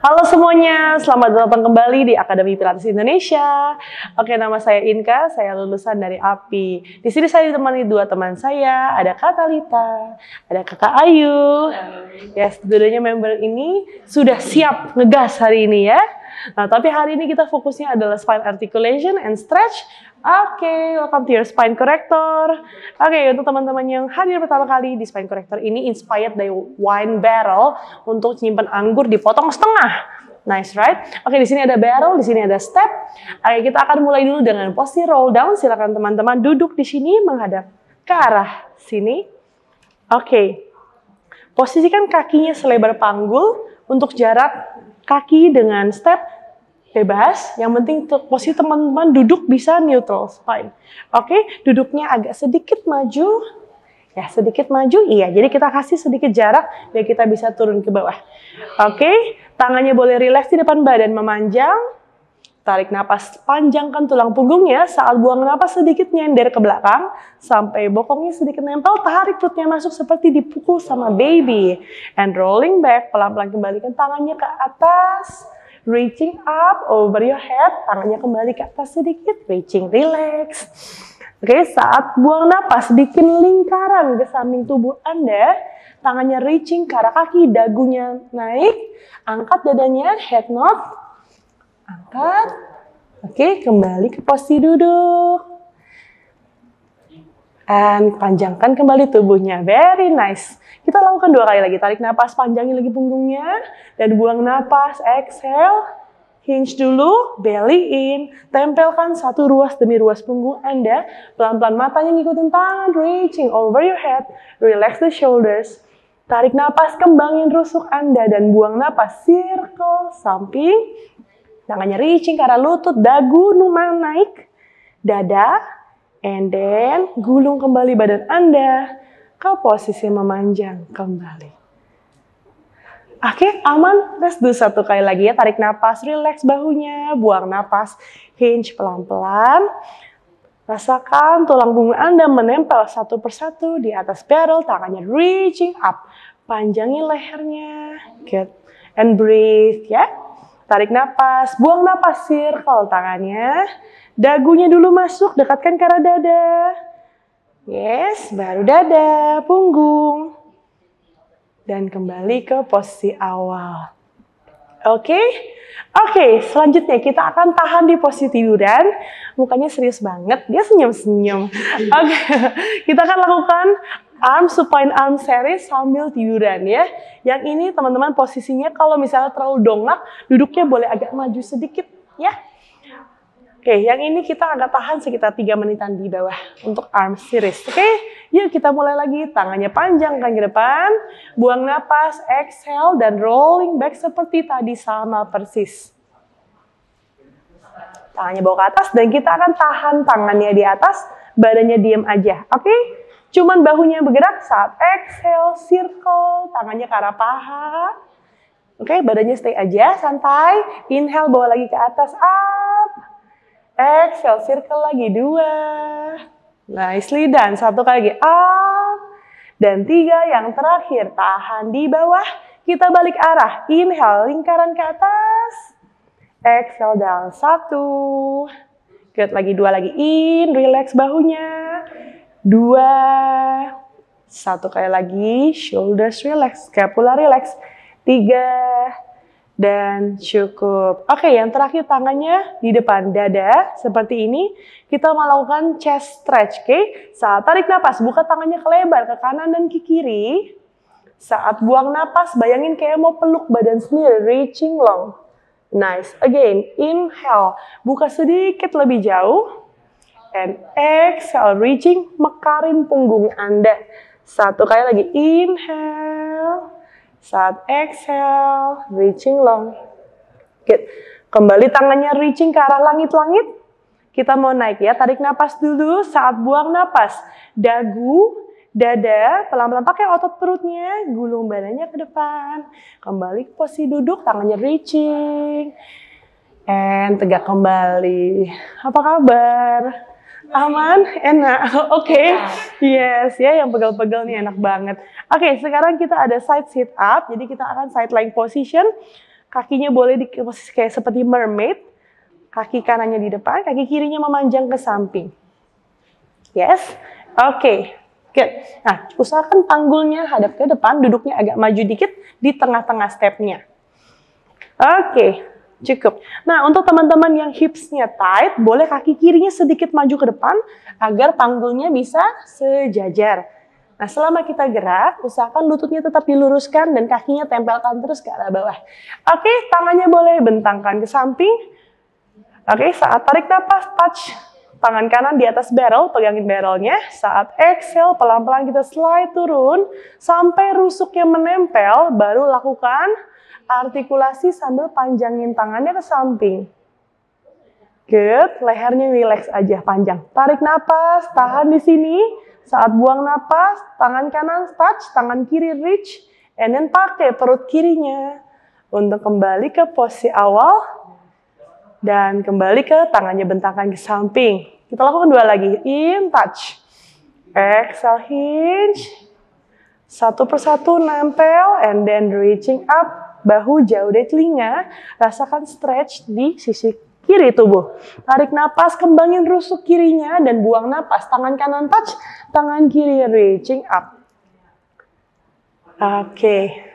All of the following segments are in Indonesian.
Halo semuanya, selamat datang kembali di Akademi Pilates Indonesia. Oke, nama saya Inka, saya lulusan dari API. Di sini saya ditemani dua teman saya, ada Kak Talita, ada Kakak Ayu. Yes, dua-duanya member ini sudah siap ngegas hari ini ya. Nah, tapi hari ini kita fokusnya adalah spine articulation and stretch. Oke, welcome to your spine corrector. Oke, untuk teman-teman yang hadir pertama kali di spine corrector ini inspired dari wine barrel untuk nyimpan anggur dipotong setengah. Nice, right? Oke, di sini ada barrel, di sini ada step. Oke, kita akan mulai dulu dengan posisi roll down. Silakan teman-teman duduk di sini menghadap ke arah sini. Oke. Posisikan kakinya selebar panggul untuk jarak kaki dengan step bebas, yang penting posisi teman-teman duduk bisa neutral spine. Oke, duduknya agak sedikit maju. Ya, sedikit maju, iya. Jadi kita kasih sedikit jarak biar kita bisa turun ke bawah. Oke, tangannya boleh rileks di depan badan, memanjang. Tarik napas, panjangkan tulang punggungnya. Saat buang napas sedikit nyender ke belakang sampai bokongnya sedikit nempel. Tarik perutnya masuk seperti dipukul sama baby. And rolling back, pelan-pelan kembalikan tangannya ke atas. Reaching up over your head, tangannya kembali ke atas sedikit, reaching, relax. Oke, saat buang napas, bikin lingkaran ke samping tubuh Anda, tangannya reaching ke arah kaki, dagunya naik, angkat dadanya, head nod, angkat. Oke, kembali ke posisi duduk. And panjangkan kembali tubuhnya, very nice. Kita lakukan 2 kali lagi, tarik napas, panjangin lagi punggungnya, dan buang napas, exhale, hinge dulu, belly in, tempelkan satu ruas demi ruas punggung Anda, pelan-pelan matanya ngikutin tangan, reaching over your head, relax the shoulders, tarik napas, kembangin rusuk Anda, dan buang napas, circle, samping, tangannya reaching ke arah lutut, dagu, numang naik, dada, and then gulung kembali badan Anda ke posisi memanjang kembali. Oke, aman. Let's do 1 kali lagi ya. Tarik napas, relax bahunya, buang napas, hinge pelan-pelan. Rasakan tulang punggung Anda menempel satu persatu di atas barrel, tangannya reaching up. Panjangin lehernya. Good. And breathe ya. Tarik napas, buang napas, circle tangannya. Dagunya dulu masuk, dekatkan ke arah dada. Yes, baru dada, punggung. Dan kembali ke posisi awal. Oke, selanjutnya kita akan tahan di posisi tiduran. Mukanya serius banget, dia senyum-senyum. Oke, kita akan lakukan arm supine arm series sambil tiduran ya. Yang ini teman-teman posisinya kalau misalnya terlalu dongak, duduknya boleh agak maju sedikit ya. Oke, yang ini kita agak tahan sekitar 3 menitan di bawah untuk arm series. Oke, yuk kita mulai lagi. Tangannya panjangkan ke depan, buang napas, exhale, dan rolling back seperti tadi sama persis. Tangannya bawa ke atas dan kita akan tahan tangannya di atas, badannya diam aja. Oke, cuman bahunya bergerak saat exhale, circle, tangannya ke arah paha. Oke, badannya stay aja, santai. Inhale, bawa lagi ke atas, up. Exhale, circle lagi, 2. Nicely done. 1 kali lagi, up. Dan 3, yang terakhir, tahan di bawah. Kita balik arah, inhale, lingkaran ke atas. Exhale, down, 1. Good, lagi 2 lagi, in, relax bahunya. 2. 1 kali lagi, shoulders relax, scapula relax. 3. Dan cukup. Oke, yang terakhir tangannya di depan dada seperti ini. Kita melakukan chest stretch, oke? Saat tarik napas, buka tangannya kelebar ke kanan dan ke kiri. Saat buang napas, bayangin kayak mau peluk badan sendiri, reaching long. Nice. Again, inhale, buka sedikit lebih jauh. And exhale, reaching, mekarin punggung Anda. 1 kali lagi, inhale. Saat exhale, reaching long. Good. Kembali tangannya reaching ke arah langit-langit. Kita mau naik ya, tarik napas dulu. Saat buang napas, dagu, dada, pelan-pelan pakai otot perutnya, gulung badannya ke depan. Kembali ke posisi duduk, tangannya reaching. And tegak kembali. Apa kabar? Aman? Enak? Oke. Yes, ya yang pegel-pegel nih enak banget. Oke, sekarang kita ada side sit up. Jadi kita akan side lying position. Kakinya boleh di posisi kayak seperti mermaid. Kaki kanannya di depan, kaki kirinya memanjang ke samping. Yes? Oke. Good. Nah, usahakan panggulnya hadap ke depan, duduknya agak maju dikit di tengah-tengah stepnya. Oke, cukup. Nah, untuk teman-teman yang hipsnya tight, boleh kaki kirinya sedikit maju ke depan agar panggulnya bisa sejajar. Nah, selama kita gerak, usahakan lututnya tetap diluruskan dan kakinya tempelkan terus ke arah bawah. Oke, tangannya boleh bentangkan ke samping. Oke, saat tarik napas, touch tangan kanan di atas barrel, pegangin barrelnya. Saat exhale, pelan-pelan kita slide turun sampai rusuknya menempel, baru lakukan artikulasi sambil panjangin tangannya ke samping. Good, lehernya relax aja, panjang. Tarik napas, tahan di sini. Saat buang napas, tangan kanan touch, tangan kiri reach, and then pakai perut kirinya untuk kembali ke posisi awal. Dan kembali ke tangannya bentangkan ke samping. Kita lakukan 2 lagi. In, touch. Exhale, hinge. Satu persatu nempel. And then reaching up. Bahu jauh dari telinga. Rasakan stretch di sisi kiri tubuh. Tarik napas, kembangin rusuk kirinya. Dan buang napas. Tangan kanan touch. Tangan kiri reaching up. Oke.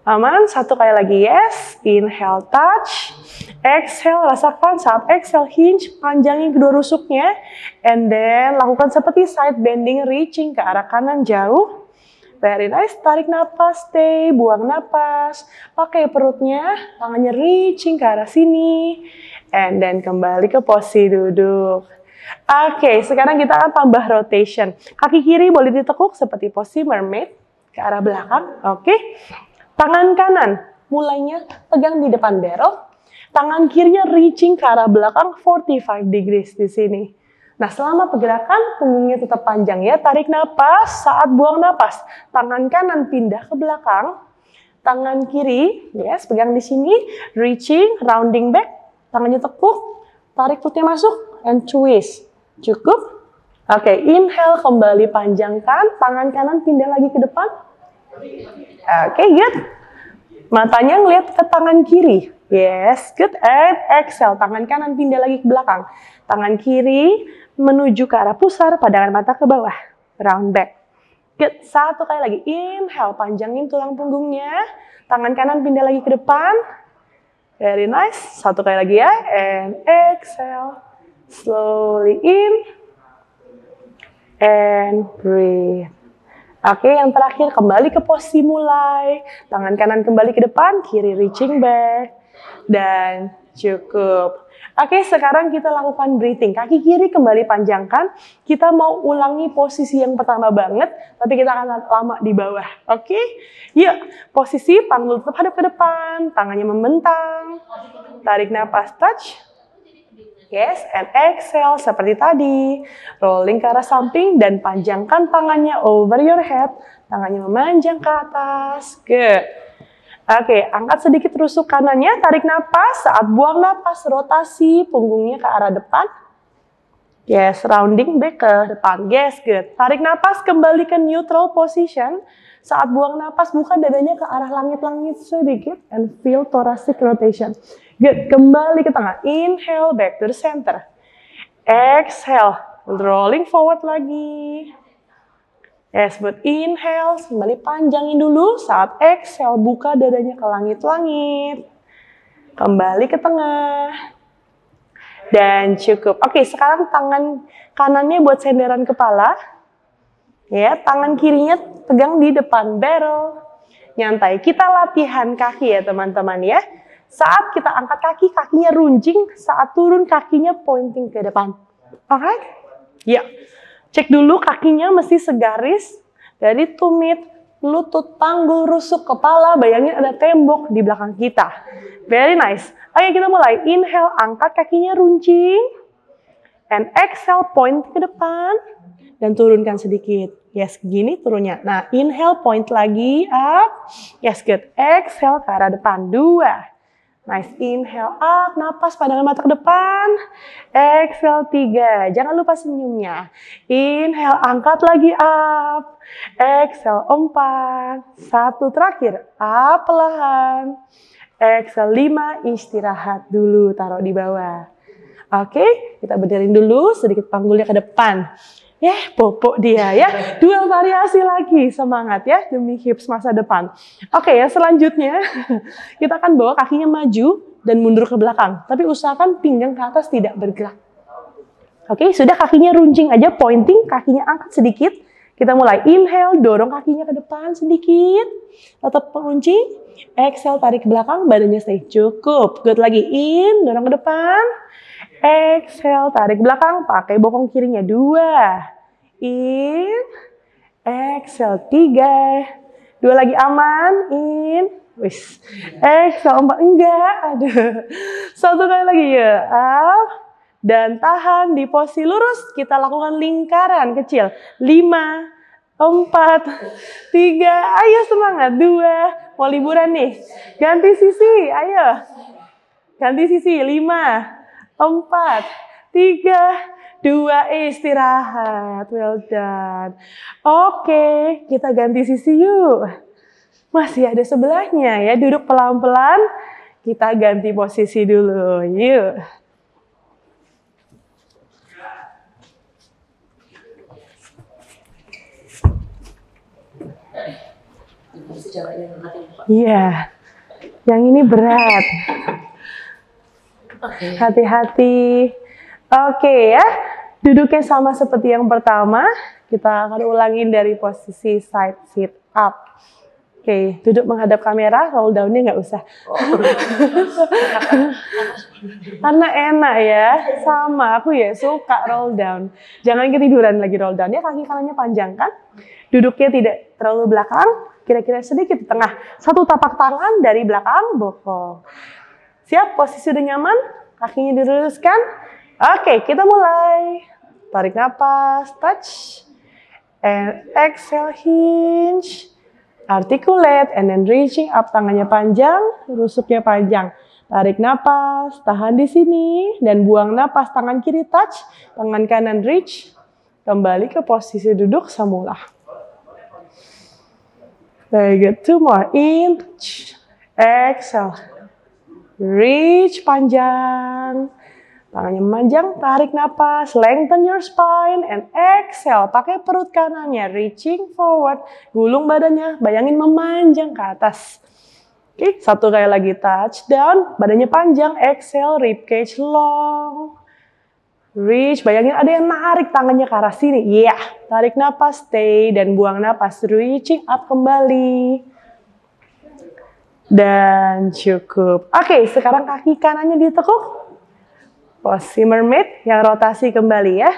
Aman, 1 kali lagi, yes. Inhale, touch. Exhale, rasakan saat exhale, hinge, panjangin kedua rusuknya. And then, lakukan seperti side bending, reaching ke arah kanan jauh. Very nice, tarik napas, stay, buang napas. Pakai perutnya, tangannya reaching ke arah sini. And then, kembali ke posisi duduk. Oke, sekarang kita akan tambah rotation. Kaki kiri boleh ditekuk seperti posisi mermaid ke arah belakang. Oke. Tangan kanan mulainya pegang di depan barrel, tangan kirinya reaching ke arah belakang 45 degrees di sini. Nah, selama pergerakan punggungnya tetap panjang ya. Tarik napas, saat buang napas, tangan kanan pindah ke belakang, tangan kiri, yes, pegang di sini, reaching, rounding back, tangannya tekuk, tarik perutnya masuk, and twist. Cukup? Oke, inhale, kembali panjangkan, tangan kanan pindah lagi ke depan. Oke, good. Matanya ngeliat ke tangan kiri. Yes, good. And exhale, tangan kanan pindah lagi ke belakang. Tangan kiri menuju ke arah pusar, pandangan mata ke bawah. Round back. Good. 1 kali lagi. Inhale, panjangin tulang punggungnya. Tangan kanan pindah lagi ke depan. Very nice. 1 kali lagi ya. And exhale. Slowly in. And breathe. Oke, yang terakhir kembali ke posisi mulai. Tangan kanan kembali ke depan, kiri reaching back. Dan cukup. Oke, sekarang kita lakukan breathing. Kaki kiri kembali panjangkan. Kita mau ulangi posisi yang pertama banget, tapi kita akan lama di bawah. Oke? Yuk, posisi panggul tetap hadap ke depan, tangannya membentang. Tarik napas, touch. Yes, and exhale seperti tadi. Rolling ke arah samping dan panjangkan tangannya over your head. Tangannya memanjang ke atas. Good. Oke, angkat sedikit rusuk kanannya. Tarik napas. Saat buang napas, rotasi punggungnya ke arah depan. Yes, rounding back ke depan. Yes, good. Tarik napas, kembali ke neutral position. Saat buang napas, buka dadanya ke arah langit-langit sedikit. And feel thoracic rotation. Good, kembali ke tengah. Inhale, back to the center. Exhale, rolling forward lagi. Yes, but inhale, kembali panjangin dulu. Saat exhale, buka dadanya ke langit-langit. Kembali ke tengah. Dan cukup. Oke, sekarang tangan kanannya buat senderan kepala. Ya, tangan kirinya pegang di depan barrel. Nyantai. Kita latihan kaki ya, teman-teman ya. Saat kita angkat kaki, kakinya runcing. Saat turun, kakinya pointing ke depan. Alright? Ya. Cek dulu kakinya mesti segaris. Dari tumit, lutut, panggul, rusuk, kepala. Bayangin ada tembok di belakang kita. Very nice. Oke, kita mulai. Inhale, angkat kakinya runcing. And exhale, point ke depan. Dan turunkan sedikit. Yes, gini turunnya. Nah, inhale, point lagi. Up. Yes, good. Exhale, ke arah depan. 2. Nice, inhale up, napas pandangan mata ke depan. Exhale 3, jangan lupa senyumnya. Inhale, angkat lagi up. Exhale 4, 1 terakhir, up perlahan. Exhale 5, istirahat dulu, taruh di bawah. Oke, kita benerin dulu sedikit panggulnya ke depan. Popok dia ya. 2 variasi lagi, semangat ya demi hips masa depan. Oke ya, selanjutnya kita akan bawa kakinya maju dan mundur ke belakang. Tapi usahakan pinggang ke atas tidak bergerak. Oke, sudah kakinya runcing aja, pointing, kakinya angkat sedikit. Kita mulai inhale, dorong kakinya ke depan sedikit. Tetap runcing. Exhale, tarik ke belakang, badannya stay. Cukup. Good lagi, in, dorong ke depan. Exhale, tarik belakang, pakai bokong kirinya 2. In. Exhale 3. 2 lagi aman. In. Wis. Exhale 4. Enggak. Aduh. 1 kali lagi ya. Up. Dan tahan di posisi lurus. Kita lakukan lingkaran kecil. 5, 4, 3. Ayo semangat. 2. Mau liburan nih. Ganti sisi. Ayo. Ganti sisi. 5. 4, 3, 2, istirahat. Well done. Oke, kita ganti sisi yuk. Masih ada sebelahnya ya, duduk pelan-pelan. Kita ganti posisi dulu, yuk. Iya, yang ini berat. Hati-hati. Oke ya, duduknya sama seperti yang pertama. Kita akan ulangin dari posisi side sit up. Oke, duduk menghadap kamera, roll down-nya nggak usah. Karena enak ya, sama aku ya suka roll down. Jangan ketiduran lagi roll down ya, kaki kanannya panjang kan. Duduknya tidak terlalu belakang, kira-kira sedikit di tengah. 1 tapak tangan dari belakang, bokong. Siap, posisi udah nyaman, kakinya diluruskan. Oke, kita mulai. Tarik napas, touch. And exhale, hinge. Articulate, and then reaching up, tangannya panjang, rusuknya panjang. Tarik napas, tahan di sini, dan buang napas, tangan kiri touch, tangan kanan reach. Kembali ke posisi duduk semula. Very good, 2 more. In, touch. Exhale. Reach panjang, tangannya memanjang, tarik napas, lengthen your spine, and exhale, pakai perut kanannya, reaching forward, gulung badannya, bayangin memanjang ke atas. Oke, 1 kali lagi, touch down, badannya panjang, exhale, rib cage long, reach, bayangin ada yang narik tangannya ke arah sini, tarik napas, stay, dan buang napas, reaching up kembali. Dan cukup. Oke, sekarang kaki kanannya ditekuk. Posisi mermaid yang rotasi kembali ya.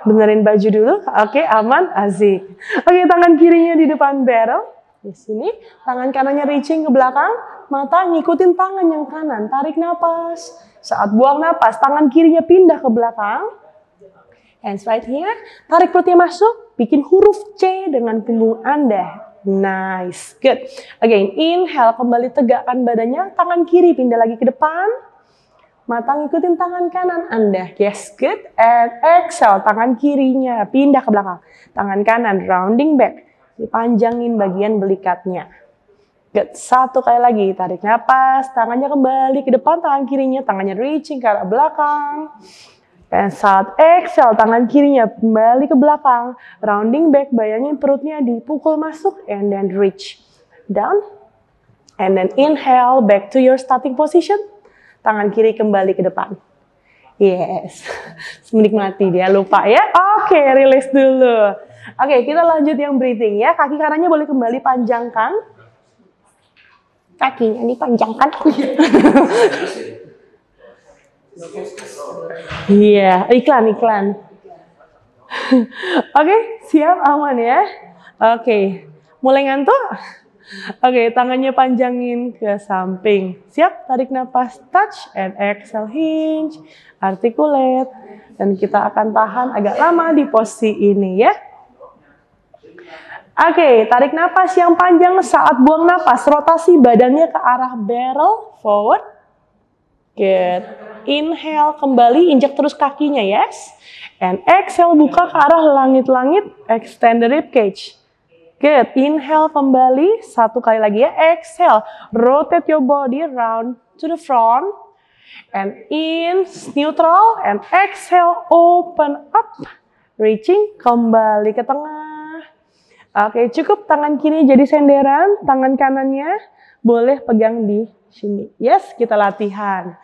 Benerin baju dulu. Oke, aman, asik. Oke, tangan kirinya di depan barrel. Di sini, tangan kanannya reaching ke belakang, mata ngikutin tangan yang kanan. Tarik napas. Saat buang napas, tangan kirinya pindah ke belakang. Hands right here. Tarik perutnya masuk, bikin huruf C dengan punggung Anda. Nice, good. Again, inhale, kembali tegakkan badannya, tangan kiri pindah lagi ke depan. Mata ngikutin tangan kanan Anda. Yes, good. And exhale, tangan kirinya pindah ke belakang. Tangan kanan, rounding back. Dipanjangin bagian belikatnya. Good. 1 kali lagi, tarik napas, tangannya kembali ke depan, tangan kirinya, tangannya reaching ke arah belakang. Dan saat exhale, tangan kirinya kembali ke belakang. Rounding back, bayangin perutnya dipukul masuk. And then reach down. And then inhale, back to your starting position. Tangan kiri kembali ke depan. Yes. Menikmati dia, lupa ya. Oke, release dulu. Oke, kita lanjut yang breathing ya. Kaki kanannya boleh kembali panjangkan. Kakinya dipanjangkan. Iya, iklan. Oke, siap, aman ya. Oke, mulai ngantuk? Oke, tangannya panjangin ke samping. Siap, tarik napas, touch, and exhale, hinge, articulate. Dan kita akan tahan agak lama di posisi ini ya. Oke, tarik napas yang panjang saat buang napas. Rotasi badannya ke arah barrel, forward. Good. Inhale, kembali, injak terus kakinya, yes. And exhale, buka ke arah langit-langit, extend the rib cage. Good. Inhale, kembali, satu kali lagi ya. Exhale, rotate your body round to the front. And in, neutral, and exhale, open up. Reaching, kembali ke tengah. Oke, cukup tangan kiri jadi senderan, tangan kanannya boleh pegang di sini. Yes, kita latihan.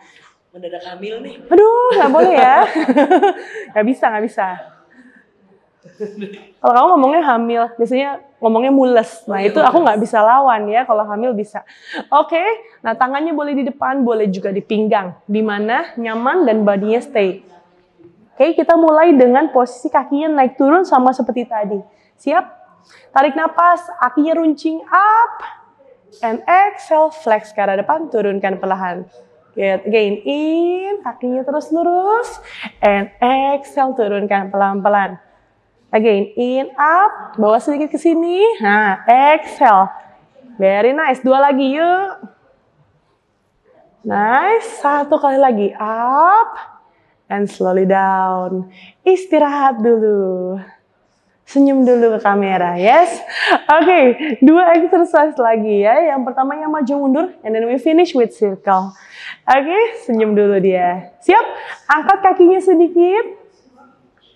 Mendadak hamil nih. Aduh, nggak boleh ya. Nggak bisa. Kalau kamu ngomongnya hamil, biasanya ngomongnya mules. Nah, itu aku nggak bisa lawan ya, kalau hamil bisa. Oke, nah tangannya boleh di depan, boleh juga di pinggang. Di mana nyaman dan bodinya stay. Oke, kita mulai dengan posisi kakinya naik turun sama seperti tadi. Siap? Tarik napas, kakinya runcing up. And exhale, flex ke arah depan, turunkan perlahan. Good. Again, in, kakinya terus lurus. And exhale, turunkan pelan-pelan. Again, in, up, bawa sedikit ke sini. Nah, exhale. Very nice. Dua lagi, yuk. Nice. Satu kali lagi. Up. And slowly down. Istirahat dulu. Senyum dulu ke kamera, yes? Oke, dua exercise lagi ya. Yang pertama yang maju mundur, and then we finish with circle. Oke, senyum dulu dia. Siap? Angkat kakinya sedikit.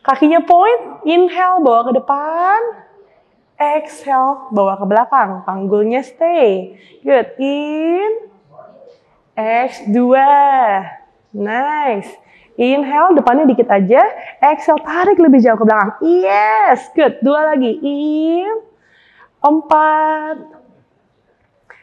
Kakinya point, inhale, bawa ke depan. Exhale, bawa ke belakang. Panggulnya stay. Good, in. X2. Nice. Inhale, depannya dikit aja. Exhale, tarik lebih jauh ke belakang. Yes, good. Dua lagi. In. 4.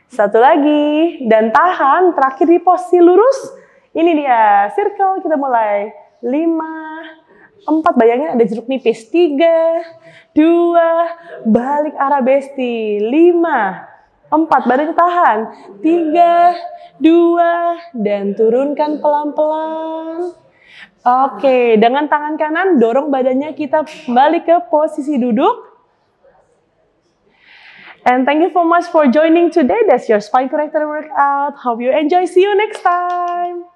Satu lagi. Dan tahan. Terakhir di posisi lurus. Ini dia. Circle, kita mulai. 5. 4, bayangin ada jeruk nipis. 3. 2. Balik arah besti. 5. 4, badannya tahan. 3. 2. Dan turunkan pelan-pelan. Oke, dengan tangan kanan dorong badannya kita kembali ke posisi duduk. And thank you so much for joining today. That's your spine corrector workout. Hope you enjoy. See you next time.